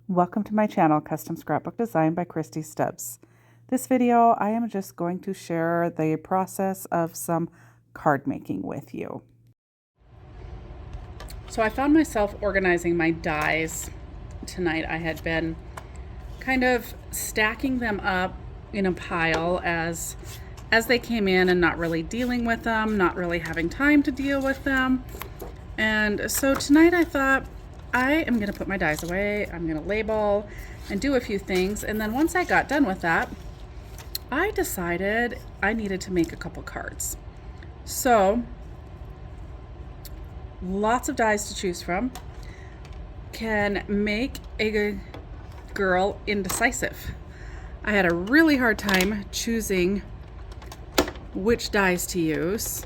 Welcome to my channel, Custom Scrapbook Design by Christy Stubbs. This video, I am just going to share the process of some card making with you. So I found myself organizing my dies tonight. I had been kind of stacking them up in a pile as they came in and not really dealing with them, not really having time to deal with them. And so tonight I thought, I am going to put my dies away, I'm going to label and do a few things. And then once I got done with that, I decided I needed to make a couple cards. So lots of dies to choose from can make a girl indecisive. I had a really hard time choosing which dies to use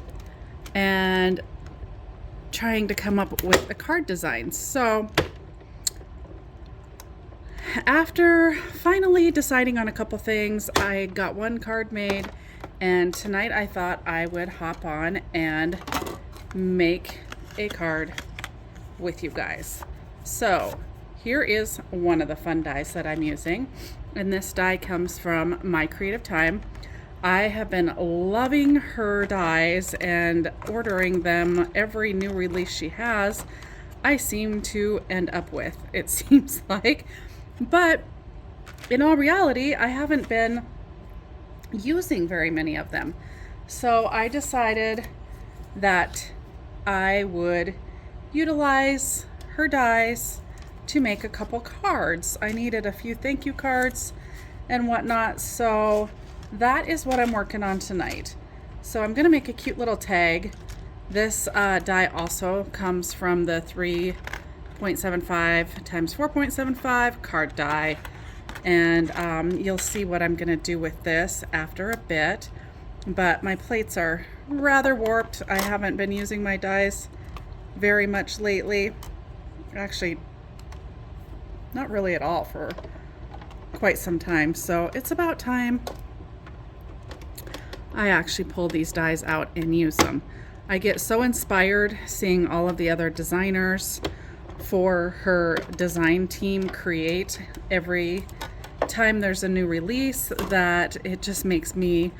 and trying to come up with a card design. So after finally deciding on a couple things, I got one card made, and tonight I thought I would hop on and make a card with you guys. So here is one of the fun dies that I'm using, and this die comes from My Creative Time. I have been loving her dies and ordering them every new release she has. I seem to end up with, it seems like. But in all reality, I haven't been using very many of them. So I decided that I would utilize her dies to make a couple cards. I needed a few thank you cards and whatnot, so that is what I'm working on tonight. So I'm gonna make a cute little tag. This die also comes from the 3.75 times 4.75 card die, and you'll see what I'm gonna do with this after a bit. But my plates are rather warped. I haven't been using my dies very much lately. Actually, not really at all for quite some time. So it's about time I actually pull these dies out and use them. I get so inspired seeing all of the other designers for her design team create every time there's a new release that it just makes me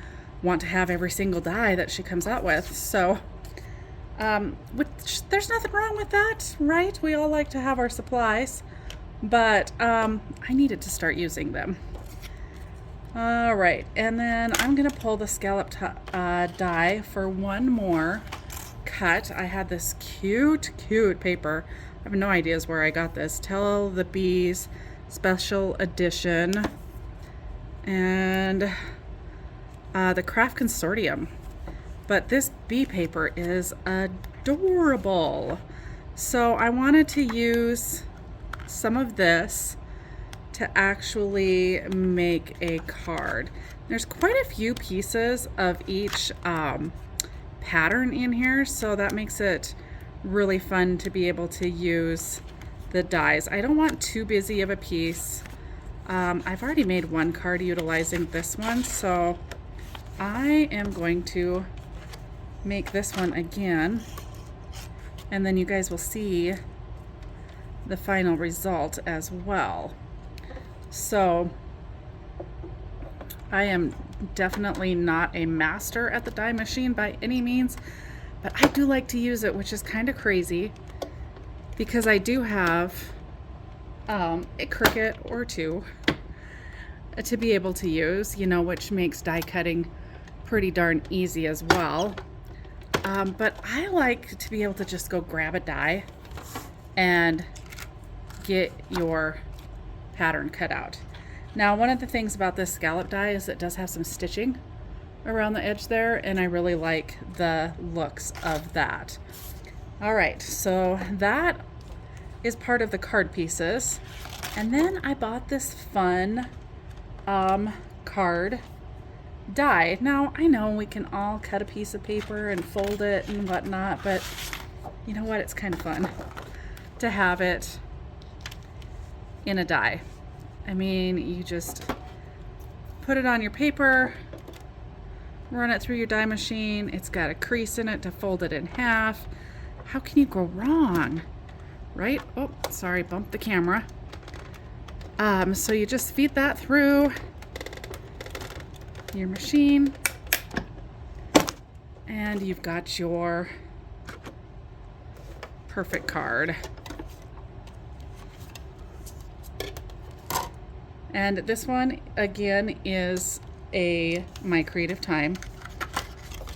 want to have every single die that she comes out with. So there's nothing wrong with that, right? We all like to have our supplies, but I needed to start using them. All right, and then I'm gonna pull the scallop die for one more cut. I had this cute paper. I have no ideas where I got this. Tell the Bees special edition, and the Craft Consortium. But this bee paper is adorable. So I wanted to use some of this to actually make a card. There's quite a few pieces of each pattern in here, so that makes it really fun to be able to use the dies. I don't want too busy of a piece. I've already made one card utilizing this one, so I am going to make this one again, and then you guys will see the final result as well. So I am definitely not a master at the die machine by any means, but I do like to use it, which is kind of crazy because I do have a Cricut or two to be able to use, you know, which makes die cutting pretty darn easy as well. But I like to be able to just go grab a die and get your pattern cut out. Now, one of the things about this scallop die is it does have some stitching around the edge there, and I really like the looks of that. All right, so that is part of the card pieces. And then I bought this fun card die. Now, I know we can all cut a piece of paper and fold it and whatnot, but you know what? It's kind of fun to have it in a die. I mean, you just put it on your paper, run it through your die machine. It's got a crease in it to fold it in half. How can you go wrong, right? Oh, sorry, bumped the camera. So you just feed that through your machine and you've got your perfect card. And this one again is my creative time.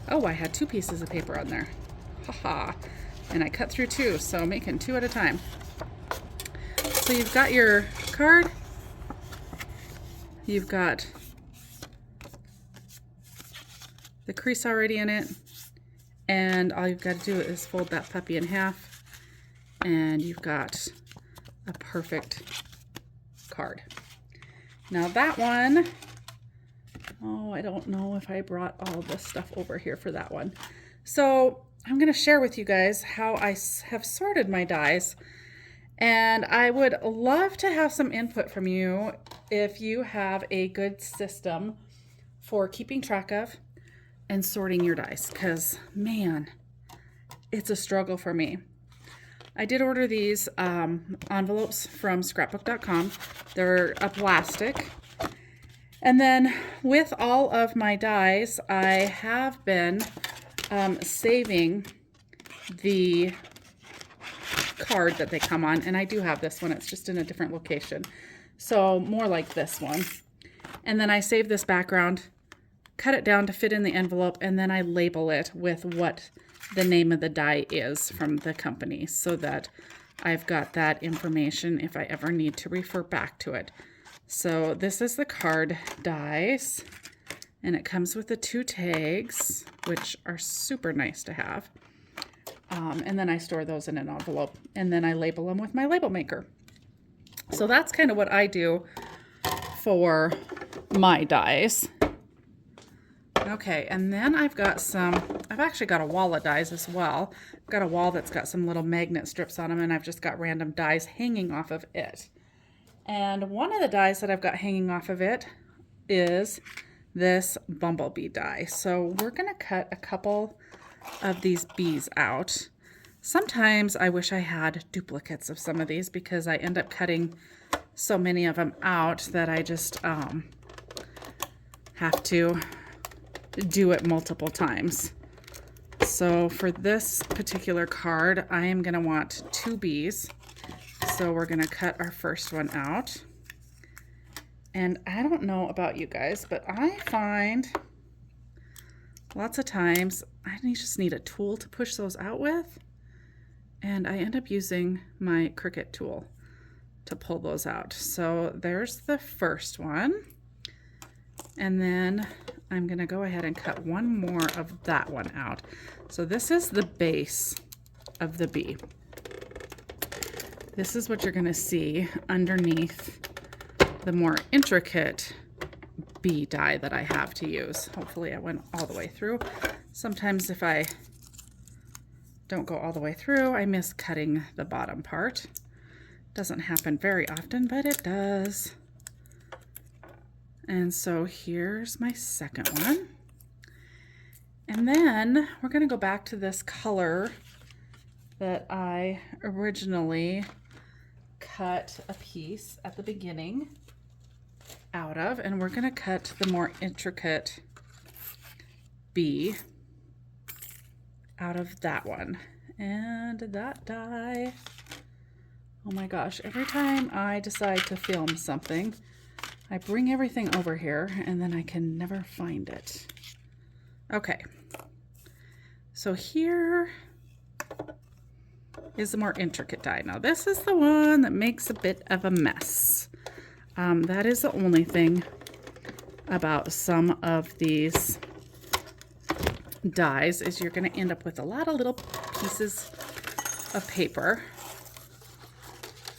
Oh, I had 2 pieces of paper on there. Haha. And I cut through 2, so making 2 at a time. So you've got your card. You've got the crease already in it. And all you've got to do is fold that puppy in half. And you've got a perfect card. Now that one, oh, I don't know if I brought all this stuff over here for that one. So I'm going to share with you guys how I have sorted my dies. And I would love to have some input from you if you have a good system for keeping track of and sorting your dies. Because, man, it's a struggle for me. I did order these envelopes from scrapbook.com. They're a plastic. And then with all of my dies, I have been saving the card that they come on. And I do have this one. It's just in a different location. So more like this one. And then I save this background, cut it down to fit in the envelope, and then I label it with what the name of the die is from the company so that I've got that information if I ever need to refer back to it. So this is the card dies, and it comes with the 2 tags, which are super nice to have. And then I store those in an envelope, and then I label them with my label maker. So that's kind of what I do for my dies. Okay, and then I've actually got a wall of dies as well. I've got a wall that's got some little magnet strips on them, and I've just got random dies hanging off of it. And one of the dies that I've got hanging off of it is this bumblebee die. So we're gonna cut a couple of these bees out. Sometimes I wish I had duplicates of some of these because I end up cutting so many of them out that I just have to do it multiple times. So for this particular card, I am going to want 2 bees. So we're going to cut our first one out. And I don't know about you guys, but I find lots of times I just need a tool to push those out with. And I end up using my Cricut tool to pull those out. So there's the first one. And then I'm going to go ahead and cut one more of that one out. So this is the base of the bee. This is what you're going to see underneath the more intricate bee die that I have to use. Hopefully I went all the way through. Sometimes if I don't go all the way through, I miss cutting the bottom part. Doesn't happen very often, but it does. And so here's my second one. And then we're going to go back to this color that I originally cut a piece at the beginning out of, and we're going to cut the more intricate bee out of that one. And that die, oh my gosh, every time I decide to film something, I bring everything over here and then I can never find it. Okay, so here is the more intricate die. Now this is the one that makes a bit of a mess. That is the only thing about some of these dies is you're going to end up with a lot of little pieces of paper.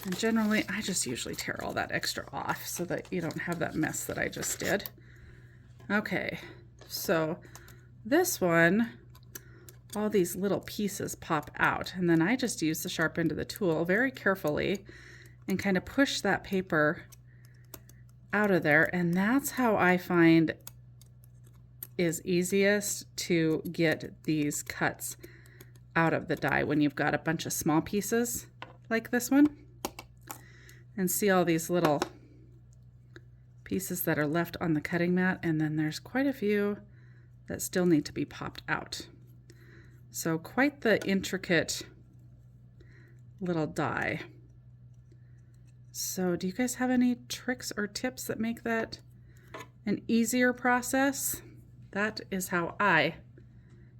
And generally, I just usually tear all that extra off so that you don't have that mess that I just did. Okay, so this one, all these little pieces pop out, and then I just use the sharp end of the tool very carefully and kind of push that paper out of there, and that's how I find is easiest to get these cuts out of the die when you've got a bunch of small pieces like this one. And see all these little pieces that are left on the cutting mat, and then there's quite a few that still need to be popped out. So quite the intricate little die. So do you guys have any tricks or tips that make that an easier process? That is how I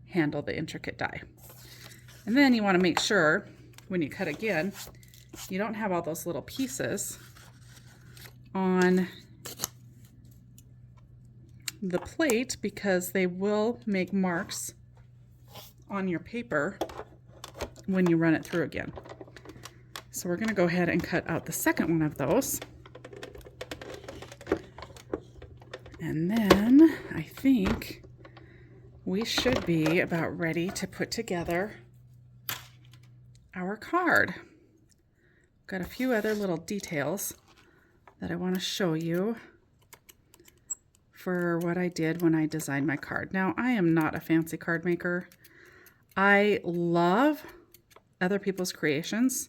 handle the intricate die. And then you want to make sure when you cut again, you don't have all those little pieces on the plate, because they will make marks on your paper when you run it through again. So we're going to go ahead and cut out the second one of those. And then I think we should be about ready to put together our card. Got a few other little details that I want to show you for what I did when I designed my card. Now, I am not a fancy card maker. I love other people's creations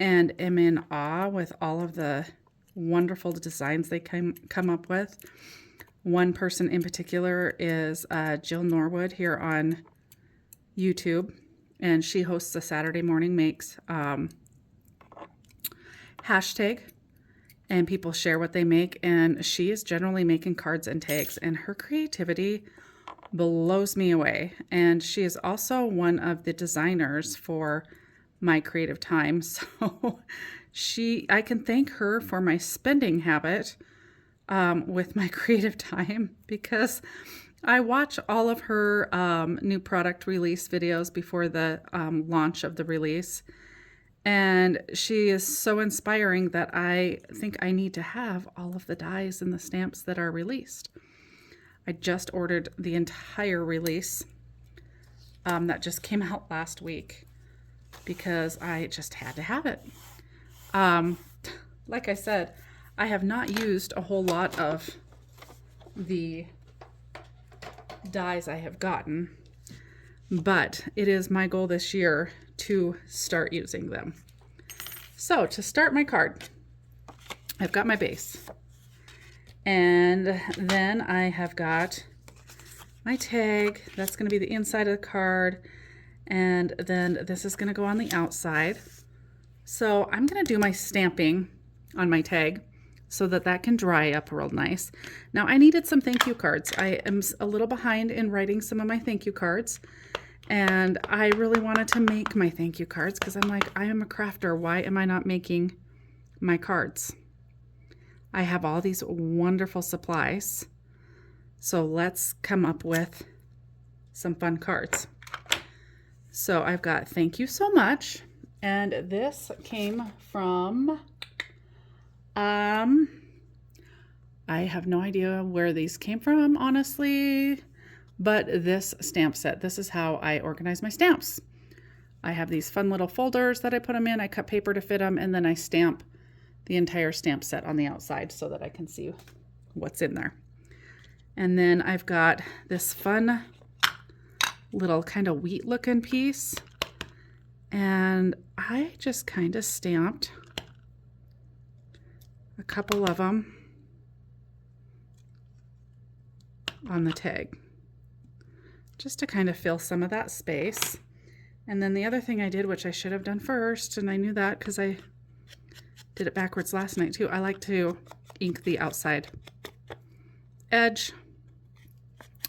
and am in awe with all of the wonderful designs they come up with. One person in particular is Jill Norwood here on YouTube, and she hosts a Saturday Morning Makes hashtag, and people share what they make, and she is generally making cards and tags, and her creativity blows me away. And she is also one of the designers for my creative time, so I can thank her for my spending habit with my creative time, because I watch all of her new product release videos before the launch of the release. And she is so inspiring that I think I need to have all of the dies and the stamps that are released. I just ordered the entire release that just came out last week because I just had to have it. Like I said, I have not used a whole lot of the dies I have gotten, but it is my goal this year to start using them. So to start my card, I've got my base, and then I have got my tag. That's going to be the inside of the card, and then this is going to go on the outside. So I'm going to do my stamping on my tag so that can dry up real nice. Now, I needed some thank you cards. I am a little behind in writing some of my thank you cards, and I really wanted to make my thank you cards because I'm like, I am a crafter. Why am I not making my cards? I have all these wonderful supplies, so let's come up with some fun cards. So I've got thank you so much, and this came from, I have no idea where these came from, honestly. But this stamp set, this is how I organize my stamps. I have these fun little folders that I put them in. I cut paper to fit them, and then I stamp the entire stamp set on the outside so that I can see what's in there. And then I've got this fun little kind of wheat looking piece, and I just kind of stamped a couple of them on the tag, just to kind of fill some of that space. And then the other thing I did, which I should have done first, and I knew that because I did it backwards last night too, I like to ink the outside edge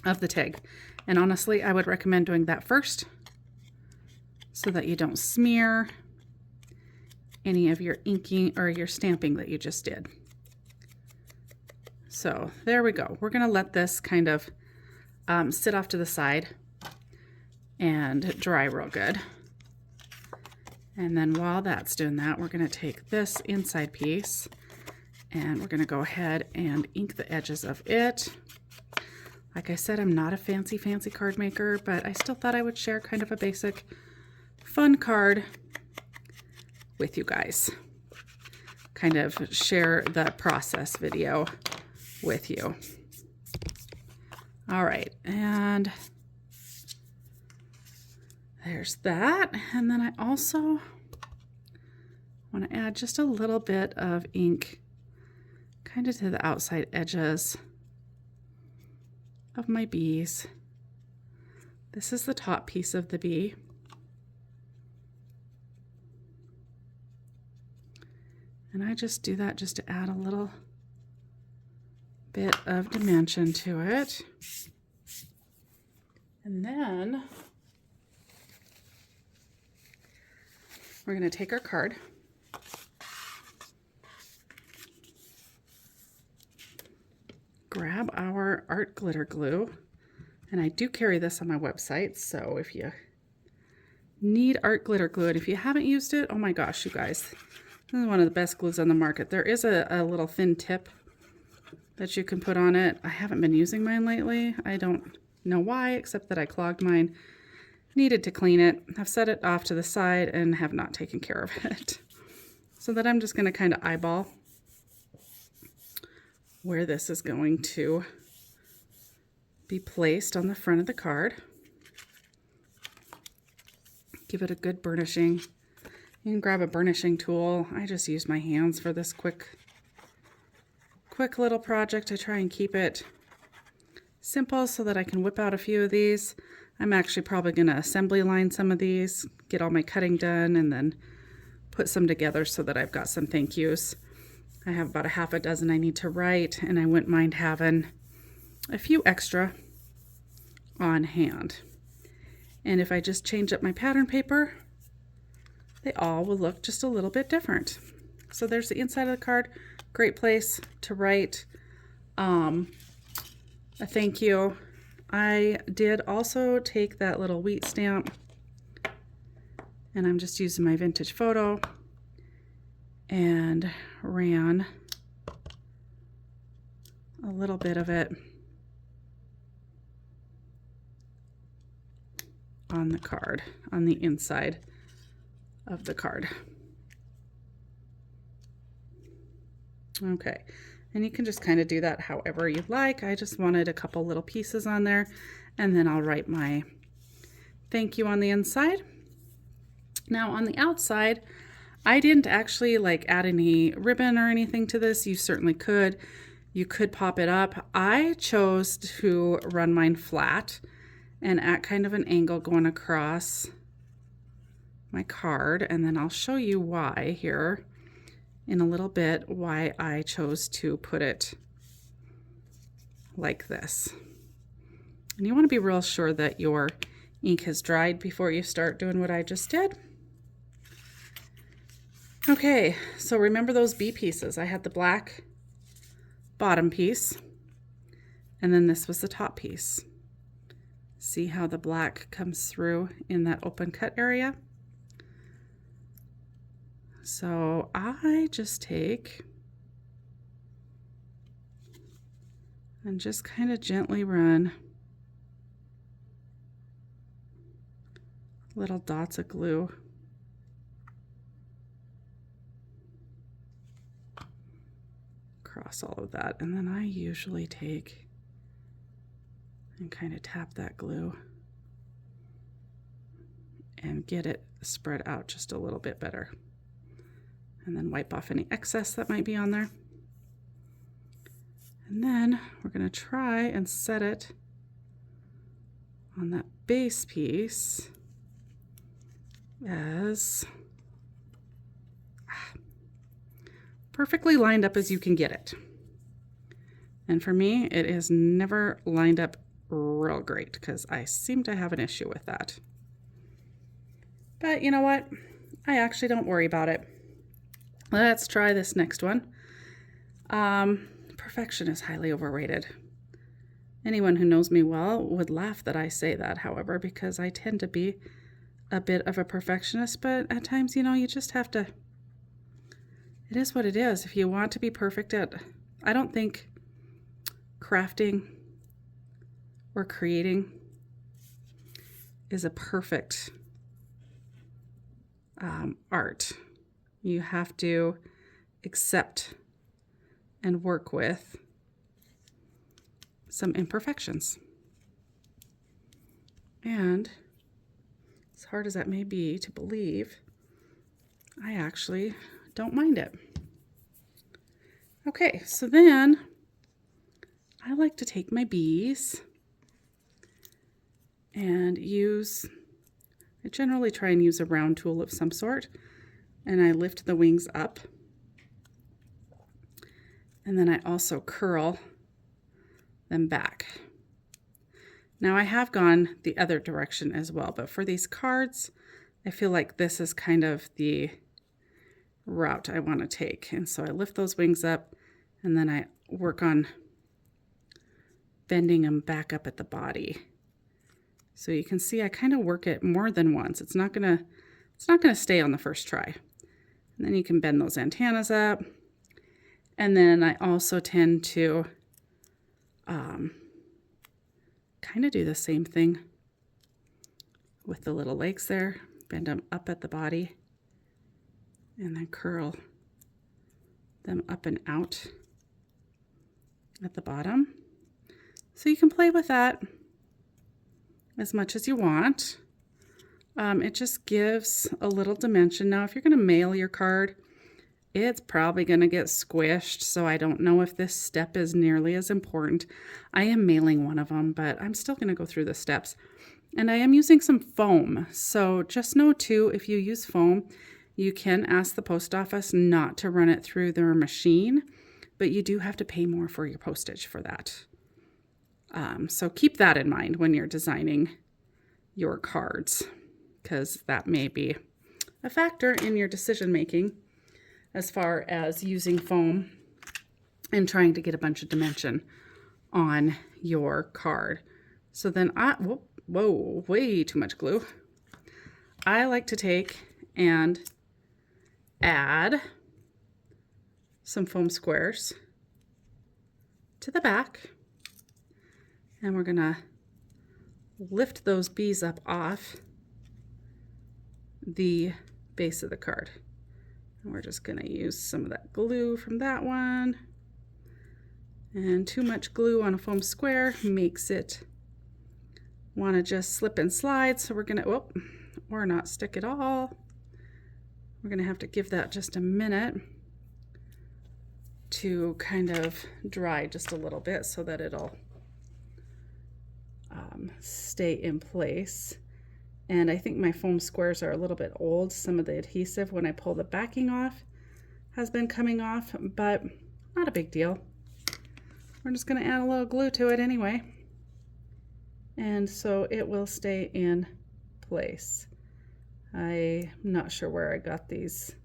of the tag. And honestly, I would recommend doing that first so that you don't smear any of your inking or your stamping that you just did. So there we go. We're going to let this kind of sit off to the side and dry real good. And then while that's doing that, we're going to take this inside piece and we're going to go ahead and ink the edges of it. Like I said, I'm not a fancy card maker, but I still thought I would share kind of a basic fun card with you guys. Kind of share the process video with you. All right, and there's that. And then I also want to add just a little bit of ink kind of to the outside edges of my bees. This is the top piece of the bee. And I just do that just to add a little bit of dimension to it. And then we're going to take our card. Grab our art glitter glue. And I do carry this on my website, so if you need art glitter glue, and if you haven't used it, oh my gosh, you guys, this is one of the best glues on the market. There is a little thin tip that you can put on it. I haven't been using mine lately. I don't know why, except that I clogged mine. Needed to clean it. I've set it off to the side and have not taken care of it. So that I'm just going to kind of eyeball where this is going to be placed on the front of the card. Give it a good burnishing. You can grab a burnishing tool. I just use my hands for this quick little project. I try and keep it simple so that I can whip out a few of these. I'm actually probably going to assembly line some of these, get all my cutting done, and then put some together so that I've got some thank yous. I have about a half a dozen I need to write, and I wouldn't mind having a few extra on hand. And if I just change up my pattern paper, they all will look just a little bit different. So there's the inside of the card. Great place to write a thank you. I did also take that little wheat stamp, and I'm just using my vintage photo and ran a little bit of it on the card, on the inside of the card. Okay, and you can just kind of do that however you like. I just wanted a couple little pieces on there, and then I'll write my thank you on the inside. Now on the outside, I didn't actually like add any ribbon or anything to this. You certainly could. You could pop it up. I chose to run mine flat and at kind of an angle going across my card, and then I'll show you why here in a little bit, why I chose to put it like this. And you want to be real sure that your ink has dried before you start doing what I just did. Okay, so remember those B pieces. I had the black bottom piece, and then this was the top piece. See how the black comes through in that open cut area? So I just take and just kind of gently run little dots of glue across all of that. And then I usually take and kind of tap that glue and get it spread out just a little bit better. And then wipe off any excess that might be on there. And then we're going to try and set it on that base piece as perfectly lined up as you can get it. And for me, it is never lined up real great because I seem to have an issue with that. But you know what? I actually don't worry about it. Let's try this next one. Perfection is highly overrated. Anyone who knows me well would laugh that I say that, however, because I tend to be a bit of a perfectionist, but at times, you know, you just have to, it is what it is. If you want to be perfect I don't think crafting or creating is a perfect art. You have to accept and work with some imperfections. And as hard as that may be to believe, I actually don't mind it. Okay, so then I like to take my bees and I generally try and use a round tool of some sort, and I lift the wings up. And then I also curl them back. Now I have gone the other direction as well, but for these cards, I feel like this is kind of the route I want to take. And so I lift those wings up, and then I work on bending them back up at the body. So you can see I kind of work it more than once. It's not gonna stay on the first try. And then you can bend those antennas up. And then I also tend to kind of do the same thing with the little legs there. Bend them up at the body and then curl them up and out at the bottom. So you can play with that as much as you want. It just gives a little dimension. Now, if you're going to mail your card, it's probably going to get squished, so I don't know if this step is nearly as important. I am mailing one of them, but I'm still going to go through the steps. And I am using some foam, so just know too, if you use foam, you can ask the post office not to run it through their machine, but you do have to pay more for your postage for that. So keep that in mind when you're designing your cards, because that may be a factor in your decision making as far as using foam and trying to get a bunch of dimension on your card. So then whoa, way too much glue. I like to take and add some foam squares to the back, and we're gonna lift those bees up off the base of the card. And we're just gonna use some of that glue from that one. And too much glue on a foam square makes it wanna just slip and slide. So we're gonna, or not stick at all. We're gonna have to give that just a minute to kind of dry just a little bit so that it'll stay in place. And I think my foam squares are a little bit old. Some of the adhesive, when I pull the backing off, has been coming off, but not a big deal. We're just going to add a little glue to it anyway. And so it will stay in place. I'm not sure where I got these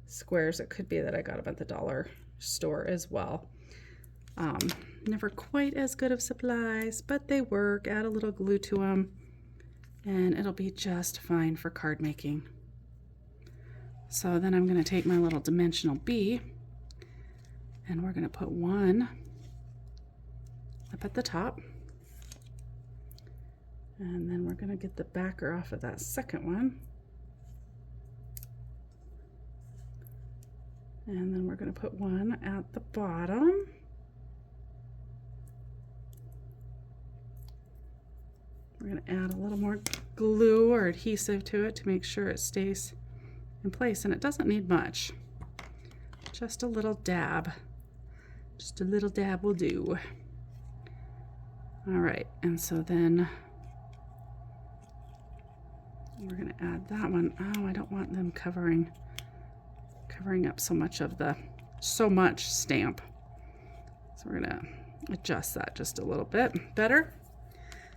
squares. It could be that I got them at the dollar store as well. Never quite as good of supplies, but they work. Add a little glue to them, and it'll be just fine for card making. So then I'm going to take my little dimensional bee, and we're going to put one up at the top, and then we're going to get the backer off of that second one, and then we're going to put one at the bottom. We're going to add a little more glue or adhesive to it to make sure it stays in place, and it doesn't need much. Just a little dab. Just a little dab will do. All right, and so then we're going to add that one. Oh, I don't want them covering up so much stamp. So we're going to adjust that just a little bit better.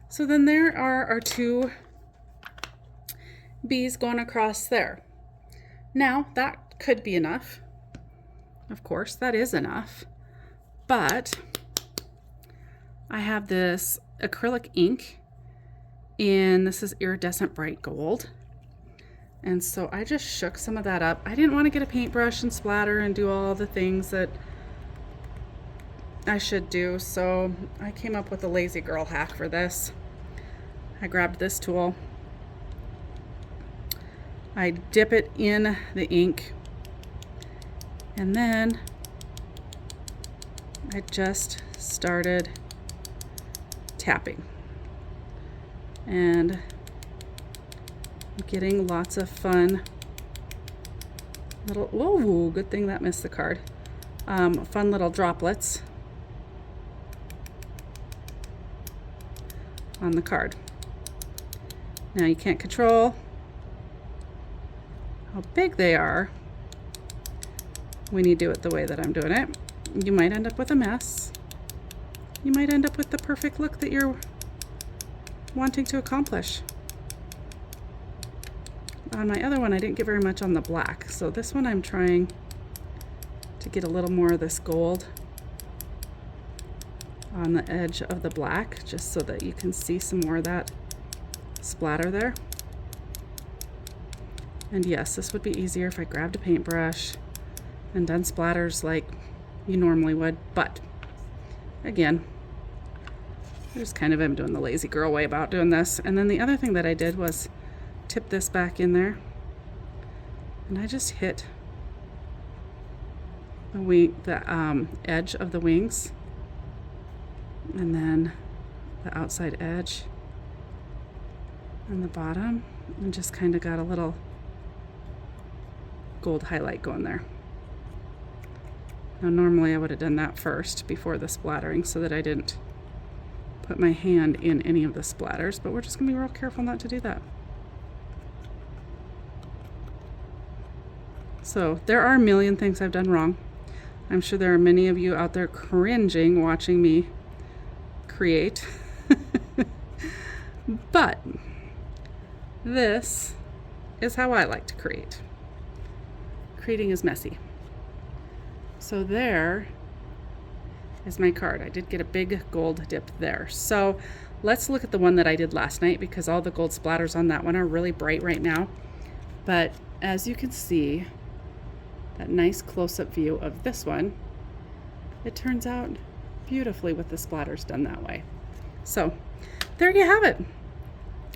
So then there are our two bees going across there. Now that could be enough. Of course, that is enough. But I have this acrylic ink, and this is iridescent bright gold. And so I just shook some of that up. I didn't want to get a paintbrush and splatter and do all the things that I should do, so I came up with a lazy girl hack for this. I grabbed this tool. I dip it in the ink, and then I just started tapping and getting lots of fun little, whoa, good thing that missed the card. fun little droplets on the card. Now you can't control how big they are when you do it the way that I'm doing it. You might end up with a mess. You might end up with the perfect look that you're wanting to accomplish. On my other one, I didn't get very much on the black, so this one I'm trying to get a little more of this gold on the edge of the black, just so that you can see some more of that splatter there. And yes, this would be easier if I grabbed a paintbrush and done splatters like you normally would, but again, I just kind of am doing the lazy girl way about doing this. And then the other thing that I did was tip this back in there, and I just hit the edge of the wings, and then the outside edge and the bottom, and just kind of got a little gold highlight going there. Now normally I would have done that first before the splattering so that I didn't put my hand in any of the splatters, but we're just gonna be real careful not to do that. So there are a million things I've done wrong. I'm sure there are many of you out there cringing watching me create. But this is how I like to create. Creating is messy. So there is my card. I did get a big gold dip there. So let's look at the one that I did last night, because all the gold splatters on that one are really bright right now. But as you can see, that nice close-up view of this one, it turns out beautifully with the splatters done that way. So there you have it.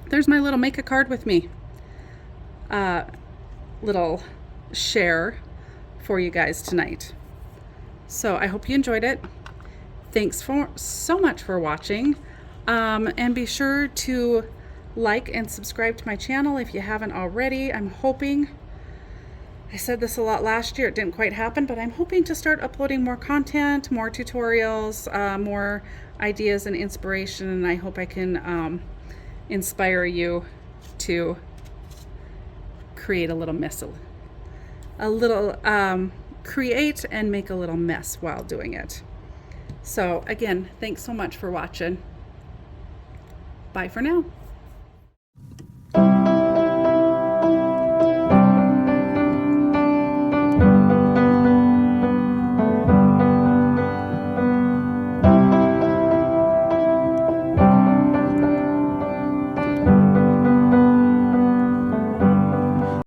There's my little make a card with me little share for you guys tonight. So I hope you enjoyed it. Thanks so much for watching, and be sure to like and subscribe to my channel if you haven't already. I'm hoping, I said this a lot last year, it didn't quite happen, but I'm hoping to start uploading more content, more tutorials, more ideas and inspiration, and I hope I can inspire you to create a little mess, create and make a little mess while doing it. So again, thanks so much for watching. Bye for now.